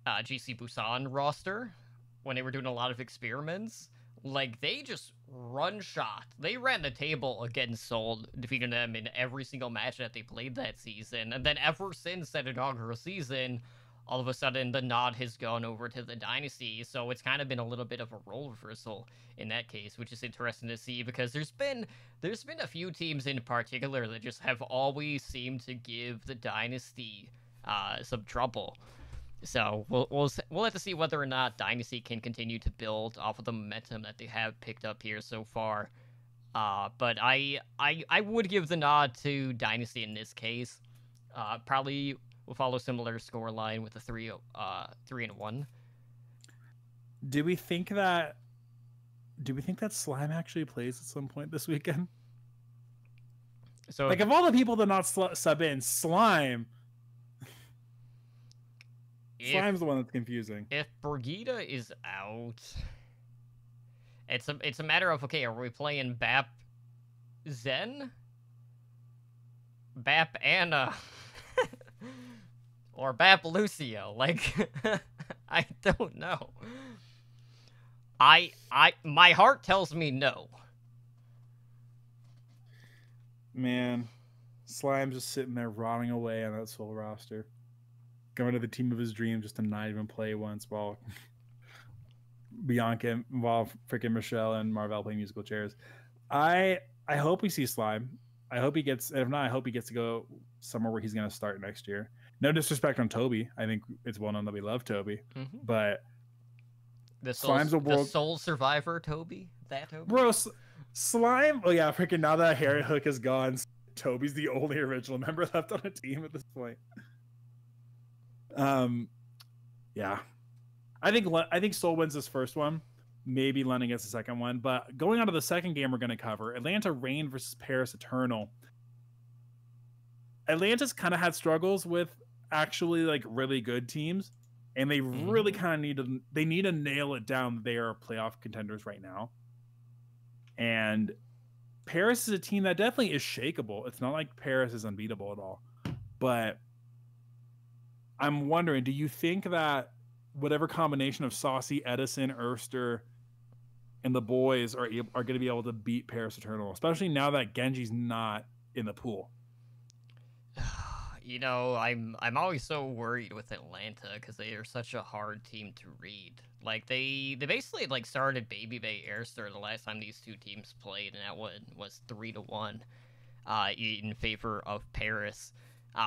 GC Busan roster, when they were doing a lot of experiments, like they just they ran the table against Seoul, defeating them in every single match that they played that season, and then ever since that inaugural season, all of a sudden the nod has gone over to the Dynasty, so it's kind of been a little bit of a role reversal in that case, which is interesting to see because there's been a few teams in particular that just have always seemed to give the Dynasty some trouble. So we'll have to see whether or not Dynasty can continue to build off of the momentum that they have picked up here so far. But I would give the nod to Dynasty in this case. Probably will follow similar scoreline with a 3-1. Do we think that Slime actually plays at some point this weekend? So, of all the people that not sub in, Slime's the one that's confusing. If Brigida is out, it's a matter of, okay, are we playing Bap Zen? Bap Anna? Or Bap Lucio? I don't know. My heart tells me no. Man, Slime's just sitting there rotting away on that Seoul roster. Going to the team of his dreams just to not even play once while freaking Michelle and Marvell play musical chairs. I hope we see Slime. I hope he gets, if not, I hope he gets to go somewhere where he's going to start next year. No disrespect on Toby. I think it's well known that we love Toby. Mm-hmm. But the Soul Survivor Toby? That Toby? Bro, Slime, oh yeah, freaking now that Harry Hook is gone, Toby's the only original member left on a team at this point. Yeah. I think Seoul wins this first one. Maybe London gets the second one. But going on to the second game we're going to cover, Atlanta Reign versus Paris Eternal. Atlanta's kind of had struggles with actually really good teams, and they really kind of need to nail it down. They are playoff contenders right now. And Paris is a team that definitely is shakeable. It's not like Paris is unbeatable at all. But I'm wondering, do you think that whatever combination of Saucy, Edison, Erster, and the boys are going to be able to beat Paris Eternal, especially now that Genji's not in the pool? I'm always so worried with Atlanta because they are such a hard team to read. Like they basically like started Baby Bay Airster the last time these two teams played, and that one was 3-1, in favor of Paris,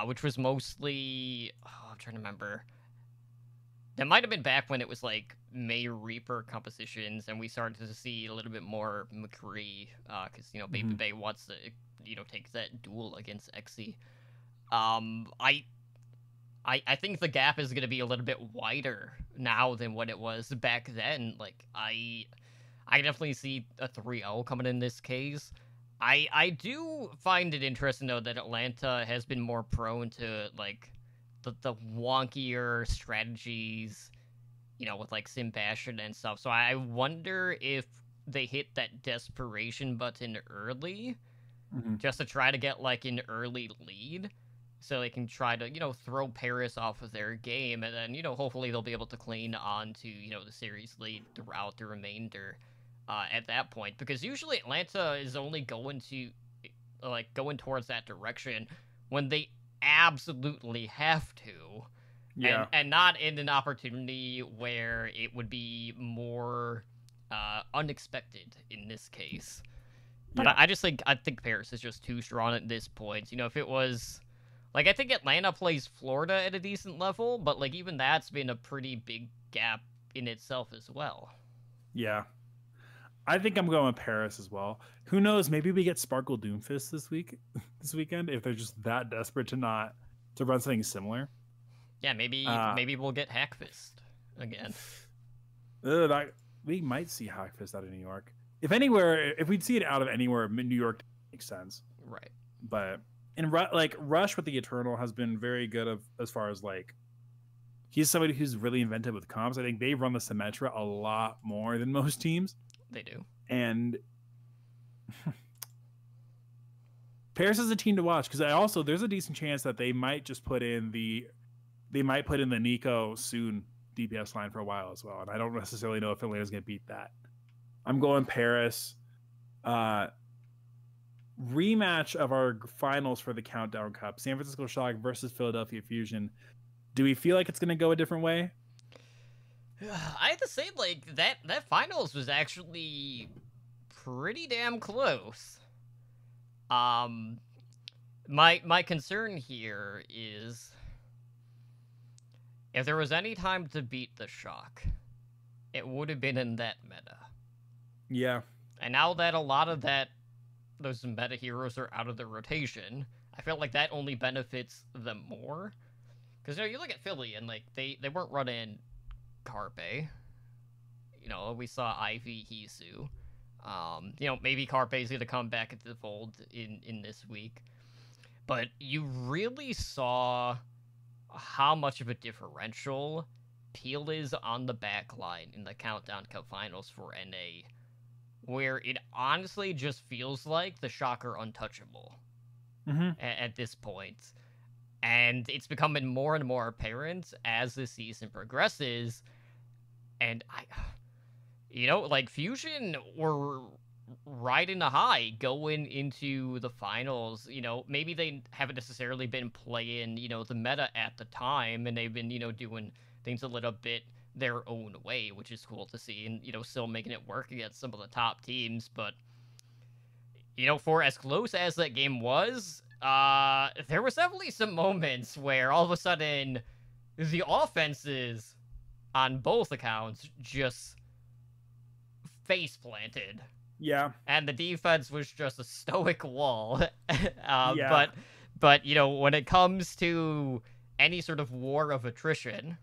which was mostly I'm trying to remember. That might have been back when it was like May Reaper compositions, and we started to see a little bit more McCree, because Baby Bay wants to take that duel against Xe. I think the gap is going to be a little bit wider now than what it was back then. Like, I definitely see a 3-0 coming in this case. I do find it interesting, though, that Atlanta has been more prone to, like, the wonkier strategies, with, like, Sim Bastion and stuff. So I wonder if they hit that desperation button early just to try to get, like, an early lead, so they can try to, throw Paris off of their game, and then, hopefully they'll be able to cling on to, the series lead throughout the remainder at that point. Because usually Atlanta is only going towards that direction when they absolutely have to. Yeah. And not in an opportunity where it would be more unexpected in this case. But Yeah. I think Paris is just too strong at this point. If it was like, I think Atlanta plays Florida at a decent level, but like even that's been a pretty big gap in itself as well. Yeah. I think I'm going with Paris as well. Who knows? Maybe we get Sparkle Doomfist this weekend, if they're just that desperate to run something similar. Yeah, maybe we'll get Hackfist again. We might see Hackfist out of New York. If we'd see it out of anywhere, New York makes sense. Right. But Rush with the Eternal has been very good as far as like, he's somebody who's really inventive with comps. I think they run the Symmetra a lot more than most teams. They do. And Paris is a team to watch, because there's a decent chance that they might just put in the Nico soon DPS line for a while as well. And I don't necessarily know if Atlanta's going to beat that. I'm going Paris. Rematch of our finals for the Countdown Cup: San Francisco Shock versus Philadelphia Fusion. Do we feel like it's going to go a different way? I have to say, like, that finals was actually pretty damn close. My concern here is, if there was any time to beat the Shock, it would have been in that meta. Yeah. And now that a lot of those meta heroes are out of the rotation, I feel like that only benefits them more. Because, you look at Philly, and, like, they weren't running Carpe. We saw Ivy, Hisu. Maybe Carpe's going to come back into the fold in this week. But you really saw how much of a differential Peel is on the back line in the Countdown Cup finals for NA, where it honestly just feels like the Shock are untouchable at this point. And it's becoming more and more apparent as the season progresses. And Fusion were riding a high going into the finals. Maybe they haven't necessarily been playing, the meta at the time, and they've been, doing things a little bit their own way, which is cool to see, and, still making it work against some of the top teams. But, for as close as that game was, there was definitely some moments where all of a sudden the offenses on both accounts just face planted. Yeah. And the defense was just a stoic wall. Yeah. But when it comes to any sort of war of attrition,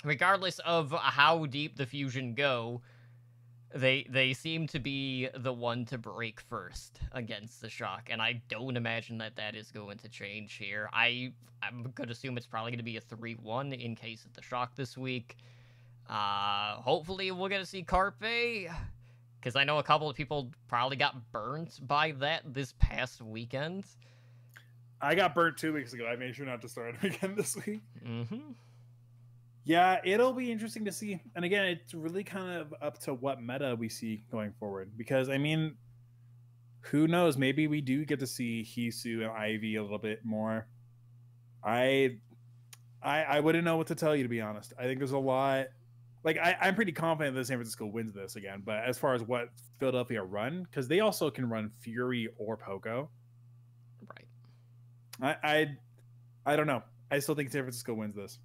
regardless of how deep the Fusion go, they seem to be the one to break first against the Shock, and I don't imagine that is going to change here. I'm going to assume it's probably going to be a 3-1 in case of the Shock this week. Hopefully we'll get to see Carpe, because I know a couple of people probably got burnt by that this past weekend. I got burnt 2 weeks ago. I made sure not to start it again this week. Mm-hmm. Yeah, it'll be interesting to see. And again, it's really kind of up to what meta we see going forward. Because, who knows? Maybe we do get to see Hisu and Ivy a little bit more. I wouldn't know what to tell you, to be honest. I think there's a lot. Like I'm pretty confident that San Francisco wins this again. But as far as what Philadelphia run, because they also can run Fury or Poco. Right. I don't know. I still think San Francisco wins this.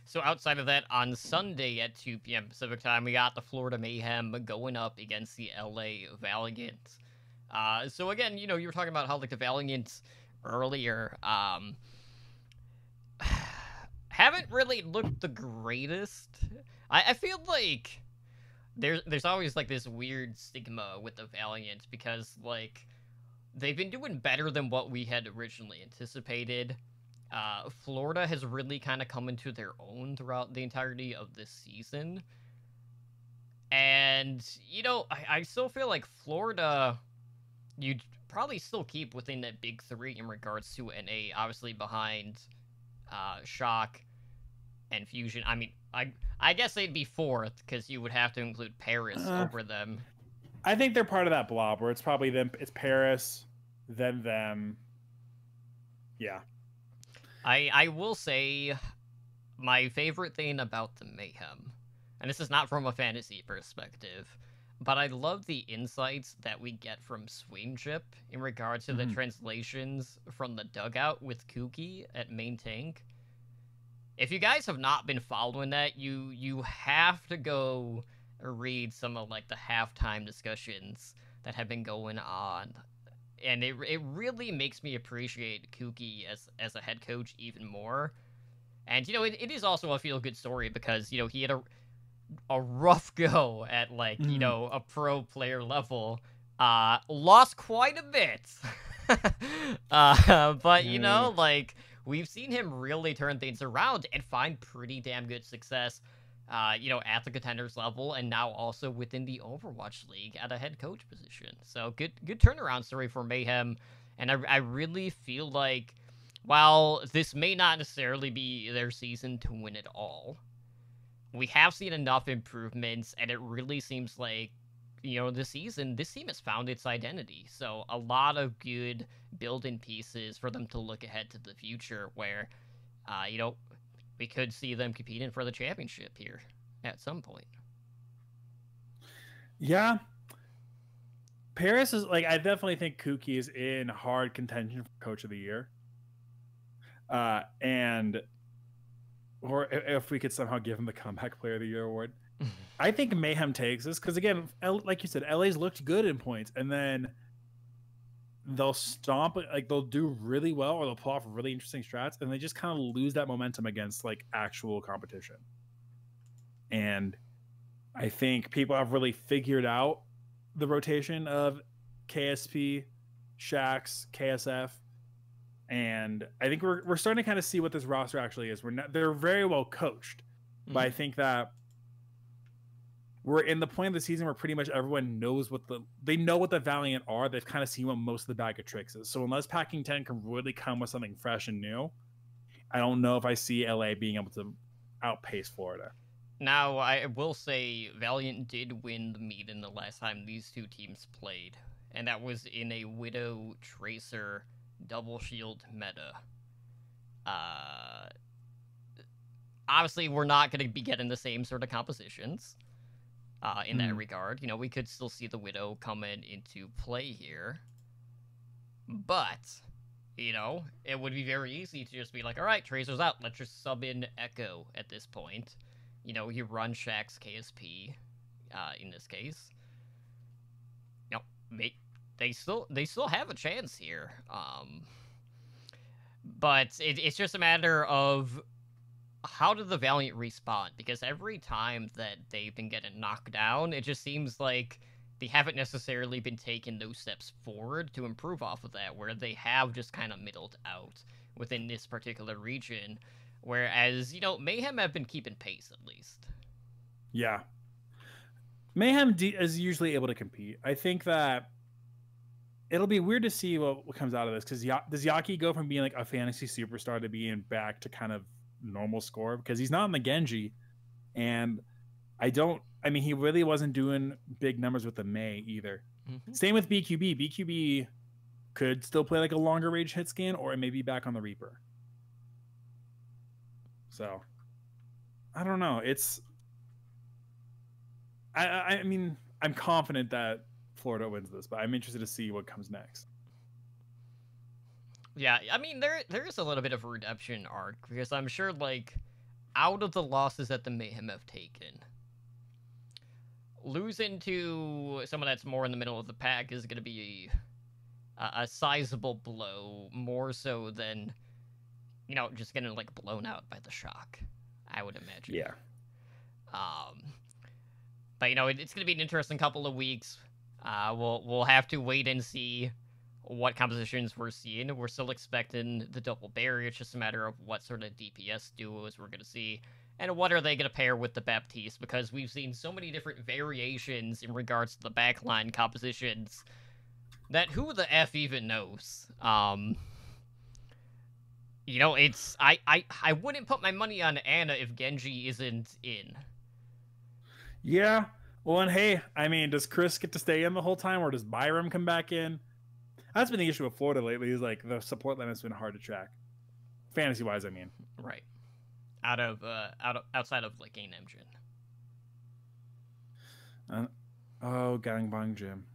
So outside of that, on Sunday at 2 p.m. Pacific time, we got the Florida Mayhem going up against the LA Valiant. So again, you were talking about how like the Valiant earlier haven't really looked the greatest. I feel like there's always like this weird stigma with the Valiant because like they've been doing better than what we had originally anticipated. Florida has really kind of come into their own throughout the entirety of this season. And, I still feel like Florida, you'd probably still keep within that big three in regards to NA, obviously behind Shock and Fusion. I mean, I guess they'd be fourth because you would have to include Paris over them. I think they're part of that blob where it's probably them. It's Paris, then them. Yeah. I will say my favorite thing about the Mayhem, and this is not from a fantasy perspective, but I love the insights that we get from Swingship in regards to the translations from the dugout with Kuki at main tank. If you guys have not been following that, you have to go read some of like the halftime discussions that have been going on. And it really makes me appreciate Kuki as a head coach even more. And, it is also a feel-good story because, he had a rough go at, like, a pro player level. Lost quite a bit. But, like, we've seen him really turn things around and find pretty damn good success, at the contenders level, and now also within the Overwatch League at a head coach position. So good turnaround story for Mayhem, and I really feel like while this may not necessarily be their season to win it all, we have seen enough improvements, and it really seems like, this season, this team has found its identity. So a lot of good building pieces for them to look ahead to the future where, we could see them competing for the championship here at some point. Yeah. Paris is like, I definitely think Kuki is in hard contention for Coach of the Year. Or if we could somehow give him the Comeback Player of the Year award. I think Mayhem takes this because, again, like you said, LA's looked good in points, and then they'll stomp, like they'll do really well, or they'll pull off really interesting strats, and they just kind of lose that momentum against like actual competition. And I think people have really figured out the rotation of KSP, Shax, KSF, and I think we're starting to kind of see what this roster actually is. They're very well coached, but I think that we're in the point of the season where pretty much everyone knows what the Valiant are. They've kind of seen what most of the bag of tricks is. So unless Packing 10 can really come with something fresh and new, I don't know if I see LA being able to outpace Florida. Now, I will say Valiant did win the meet in the last time these two teams played, and that was in a Widow Tracer double shield meta. Obviously, we're not going to be getting the same sort of compositions. In that regard, we could still see the Widow coming into play here, but it would be very easy to just be like, all right, Tracer's out, let's just sub in Echo at this point. You run Shax's KSP in this case. They still have a chance here, but it's just a matter of how did the Valiant respawn? Because every time that they've been getting knocked down, it just seems like they haven't necessarily been taking those steps forward to improve off of that, where they have just kind of middled out within this particular region, whereas, Mayhem have been keeping pace at least. Yeah. Mayhem is usually able to compete. I think that it'll be weird to see what comes out of this, because does Yaki go from being like a fantasy superstar to being back to kind of normal score? Because he's not in the Genji, and he really wasn't doing big numbers with the May either. Same with BQB. BQB could still play like a longer range hit scan, or it may be back on the Reaper. So I don't know. I mean, I'm confident that Florida wins this, but I'm interested to see what comes next. Yeah, I mean there is a little bit of a redemption arc because I'm sure like out of the losses that the Mayhem have taken, losing to someone that's more in the middle of the pack is going to be a sizable blow, more so than just getting like blown out by the Shock, I would imagine. Yeah. But it's going to be an interesting couple of weeks. We'll have to wait and see what compositions we're seeing. We're still expecting the double barrier. It's just a matter of what sort of DPS duos we're going to see. And what are they going to pair with the Baptiste? Because we've seen so many different variations in regards to the backline compositions that who the F even knows? It's... I wouldn't put my money on Ana if Genji isn't in. Yeah. Well, and hey, I mean, does Chris get to stay in the whole time, or does Byram come back in? That's been the issue with Florida lately, is like the support line has been hard to track. Fantasy-wise, I mean. Right. Outside of like Game Engine. Gangbang Gym.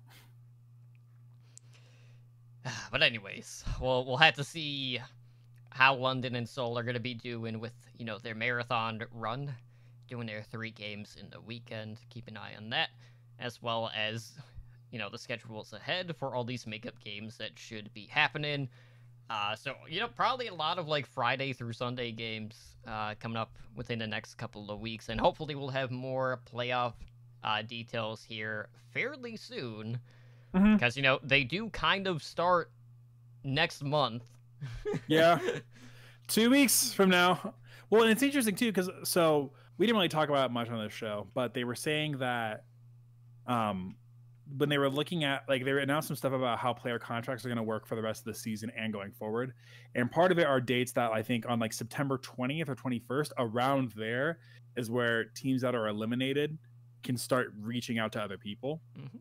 But anyways, we'll have to see how London and Seoul are going to be doing with their marathon run, doing their 3 games in the weekend. Keep an eye on that, as well as the schedules ahead for all these makeup games that should be happening. So probably a lot of like Friday through Sunday games coming up within the next couple of weeks, and hopefully we'll have more playoff details here fairly soon, because they do kind of start next month. Yeah, 2 weeks from now. Well, and it's interesting too, because so we didn't really talk about it much on this show, but they were saying that when they were looking at, like, they announced some stuff about how player contracts are going to work for the rest of the season and going forward. And part of it are dates that I think on like September 20th or 21st, around there is where teams that are eliminated can start reaching out to other people. Mm-hmm.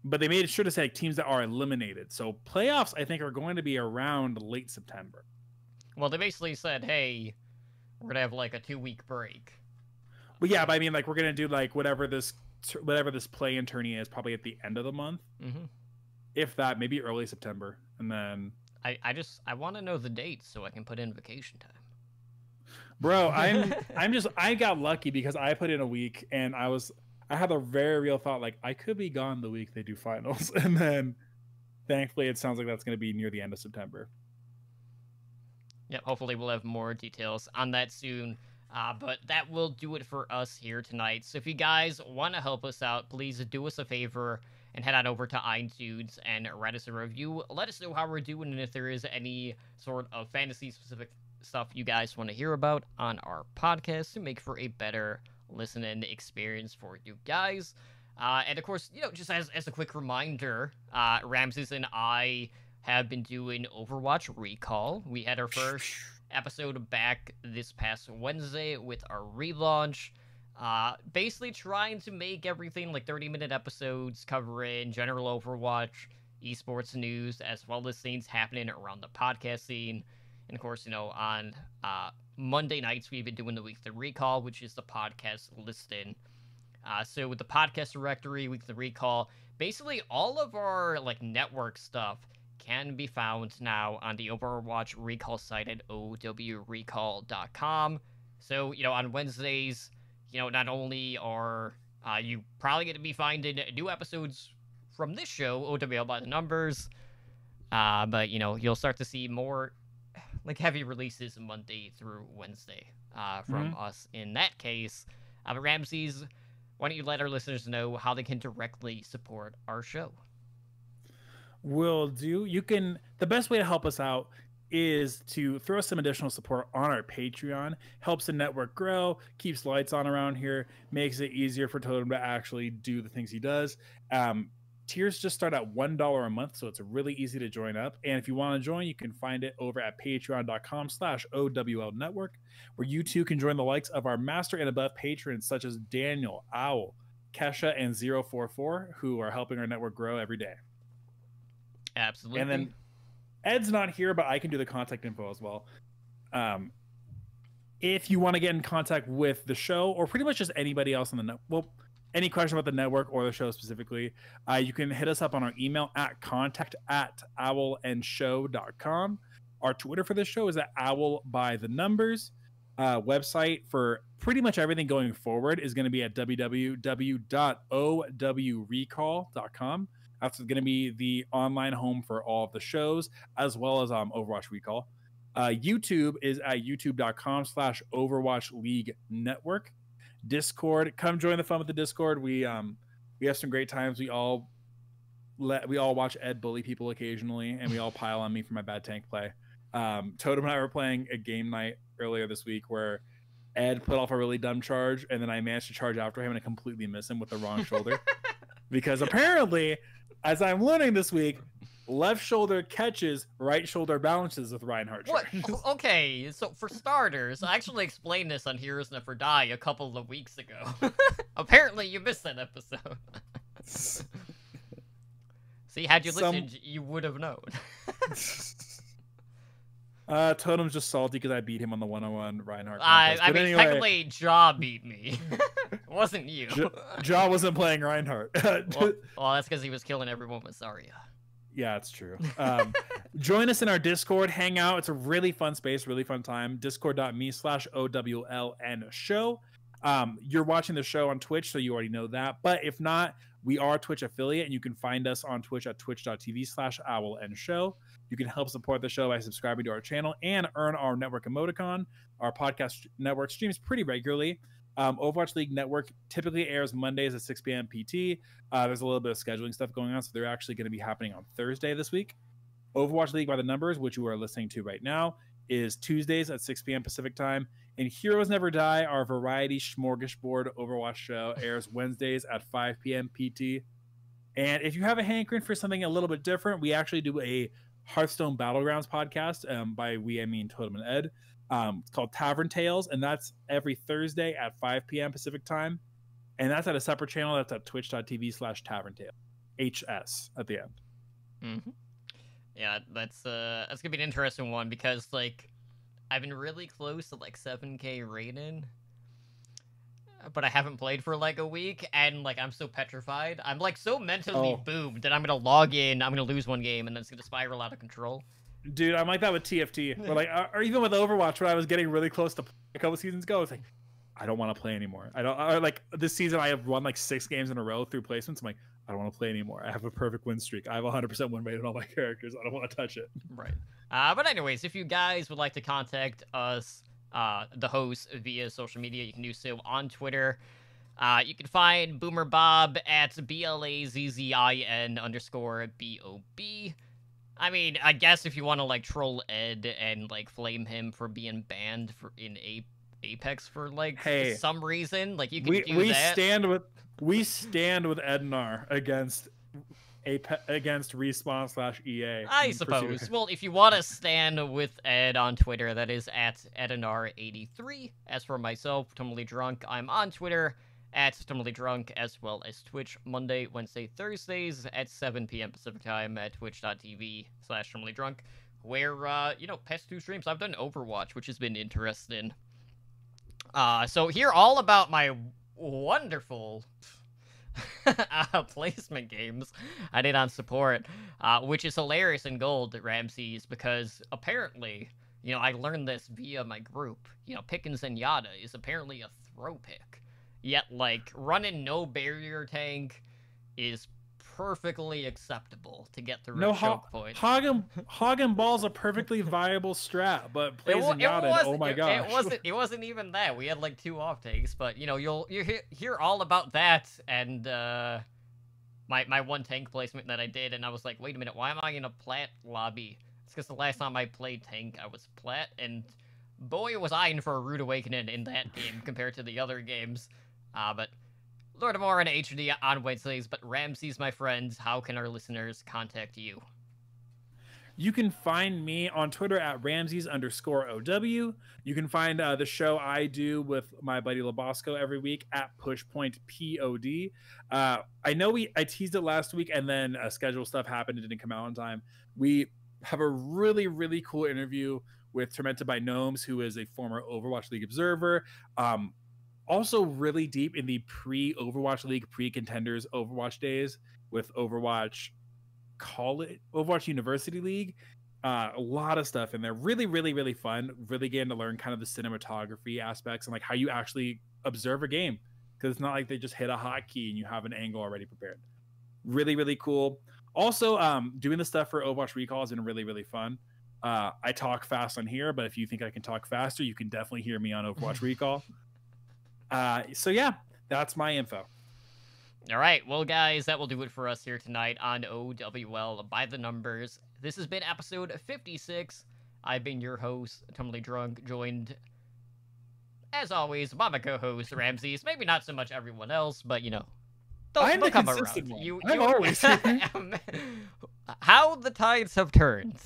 But they made sure to say like, teams that are eliminated. So playoffs, I think, are going to be around late September. Well, they basically said, hey, we're going to have like a 2-week break. But yeah, but I mean, like, we're going to do like whatever this play-in tourney is, probably at the end of the month. Mm-hmm. If that, maybe early September. And then I want to know the dates so I can put in vacation time. Bro, I got lucky because I put in a week, and I had a very real thought, like, I could be gone the week they do finals. And then thankfully it sounds like that's going to be near the end of September. Yep, hopefully we'll have more details on that soon. But that will do it for us here tonight. So if you guys want to help us out, please do us a favor and head on over to iTunes and write us a review. Let us know how we're doing and if there is any sort of fantasy-specific stuff you guys want to hear about on our podcast to make for a better listening experience for you guys. And of course, just as a quick reminder, Ramses and I have been doing Overwatch Recall. We had our first episode back this past Wednesday with our relaunch. Basically trying to make everything like 30-minute episodes covering general Overwatch, esports news, as well as things happening around the podcast scene. And of course, on Monday nights, we've been doing the Weekly Recall, which is the podcast listing. So with the podcast directory, Weekly Recall, basically all of our like network stuff can be found now on the Overwatch Recall site at owrecall.com. So, on Wednesdays, not only are you probably going to be finding new episodes from this show, OWL by the Numbers, but, you'll start to see more like heavy releases Monday through Wednesday from us in that case. But Ramses, why don't you let our listeners know how they can directly support our show? Will do. The best way to help us out is to throw some additional support on our Patreon. Helps the network grow, keeps lights on around here, makes it easier for Totem to actually do the things he does. Tiers just start at $1 a month, so it's really easy to join up. And if you want to join, you can find it over at patreon.com/OWL Network, where you too can join the likes of our master and above patrons such as Daniel, Owl, Kesha, and 044, who are helping our network grow every day. Absolutely. And then Ed's not here, but I can do the contact info as well. If you want to get in contact with the show or pretty much just anybody else on the net, well, any question about the network or the show specifically, you can hit us up on our email at contact@owlandshow.com. Our Twitter for this show is at owlbythenumbers. Website for pretty much everything going forward is going to be at www.owrecall.com. That's going to be the online home for all of the shows, as well as Overwatch Recall. YouTube is at youtube.com/Overwatch League Network. Discord, come join the fun with the Discord. We have some great times. We all watch Ed bully people occasionally, and we all pile on me for my bad tank play. Totem and I were playing a game night earlier this week where Ed put off a really dumb charge, and then I managed to charge after him and I completely miss him with the wrong shoulder. Because apparently, as I'm learning this week, left shoulder catches, right shoulder balances with Reinhardt. What? Okay, so for starters, I actually explained this on Heroes Never Die a couple of weeks ago. Apparently, you missed that episode. See, had you listened, you would have known. Totem's just salty because I beat him on the 101 Reinhardt. I mean, anyway, technically, Jaw beat me. It wasn't you. Jaw wasn't playing Reinhardt. well, that's because he was killing everyone with Zarya. Yeah, it's true. Join us in our Discord, hang out. It's a really fun space, really fun time. Discord.me/OWLN show. You're watching the show on Twitch, so you already know that. But if not, we are a Twitch affiliate, and you can find us on Twitch at twitch.tv/OWLN show. You can help support the show by subscribing to our channel and earn our network emoticon. Our podcast network streams pretty regularly. Overwatch League Network typically airs Mondays at 6 p.m. PT. There's a little bit of scheduling stuff going on, so they're actually going to be happening on Thursday this week. Overwatch League by the Numbers, which you are listening to right now, is Tuesdays at 6 p.m. Pacific time. And Heroes Never Die, our variety smorgasbord Overwatch show, airs Wednesdays at 5 p.m. PT. And if you have a hankering for something a little bit different, we actually do a Hearthstone Battlegrounds podcast. By we, I mean Totem and Ed. It's called Tavern Tales, and that's every Thursday at 5 p.m. Pacific time. And that's at a separate channel. That's at twitch.tv/TavernTale. HS at the end. Mm-hmm. Yeah, that's gonna be an interesting one because, like, I've been really close to, like, 7K rating, but I haven't played for, like, a week, and, like, I'm so petrified. I'm, like, so mentally boomed that I'm gonna log in, I'm gonna lose one game, and then it's gonna spiral out of control. Dude, I'm like that with TFT. Or like, or even with Overwatch, when I was getting really close to a couple seasons ago, it's like, I don't want to play anymore. Like this season, I have won like 6 games in a row through placements. I'm like, I don't want to play anymore. I have a perfect win streak. I have 100% win rate on all my characters. I don't want to touch it. Right. But anyways, if you guys would like to contact us, the host, via social media, you can do so on Twitter. You can find Boomer Bob at BLAZZIN_BOB. I mean, I guess if you want to, like, troll Ed and, like, flame him for being banned in Apex for, like, some reason, like, you can do that. We stand with Ednar against Respawn/EA. I suppose. Well, if you want to stand with Ed on Twitter, that is at Edinar83. As for myself, Totally Drunk, I'm on Twitter at Totally Drunk, as well as Twitch Monday, Wednesday, Thursdays at 7 p.m. Pacific time at twitch.tv/Totally Drunk, where, past 2 streams, I've done Overwatch, which has been interesting. So hear all about my wonderful placement games I did on support, which is hilarious in gold at Ramses, because apparently, I learned this via my group. Pick and Zenyatta is apparently a throw pick. Yet, like, running no barrier tank is perfectly acceptable to get through a choke point. Hog and Ball's a perfectly viable strat, but play Zenyatta, oh my gosh. It wasn't even that. We had, like, 2 off takes, but, you'll hear all about that, and, my one tank placement that I did, and I was like, wait a minute, why am I in a plat lobby? It's because the last time I played tank, I was plat, and boy was I in for a rude awakening in that game compared to the other games. But Lord of More and HD on Wednesdays. But Ramses, my friends, how can our listeners contact you? You can find me on Twitter at Ramses_OW. You can find the show I do with my buddy Labosco every week at PushPointPod. I know I teased it last week, and then schedule stuff happened. It didn't come out on time. We have a really, really cool interview with Tormented by Gnomes, who is a former Overwatch League observer. Also really deep in the pre-Overwatch League, pre-contenders Overwatch days with Overwatch University League. A lot of stuff in there. Really, really, really fun. Really getting to learn kind of the cinematography aspects and like how you actually observe a game, because it's not like they just hit a hotkey and you have an angle already prepared. Really, really cool. Also, doing the stuff for Overwatch Recall has been really, really fun. I talk fast on here, but if you think I can talk faster, you can definitely hear me on Overwatch Recall. So yeah, that's my info. All right, well, guys, that will do it for us here tonight on OWL by the Numbers. This has been episode 56. I've been your host, Totally Drunk, joined, as always, by my co-host, Ramses. Maybe not so much everyone else, but, you know, I'm the come consistent around. one. I'm always How the tides have turned.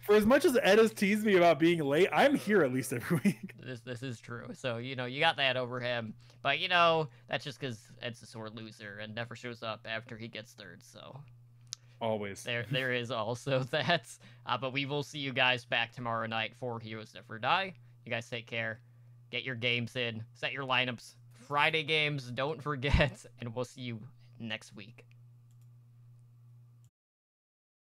For as much as Ed has teased me about being late, I'm here at least every week. This is true. So, you know, you got that over him. But, you know, that's just because Ed's a sore loser and never shows up after he gets third. So, always. There is also that. But we will see you guys back tomorrow night for Heroes Never Die. You guys take care. Get your games in. Set your lineups. Friday games, don't forget. And we'll see you next week.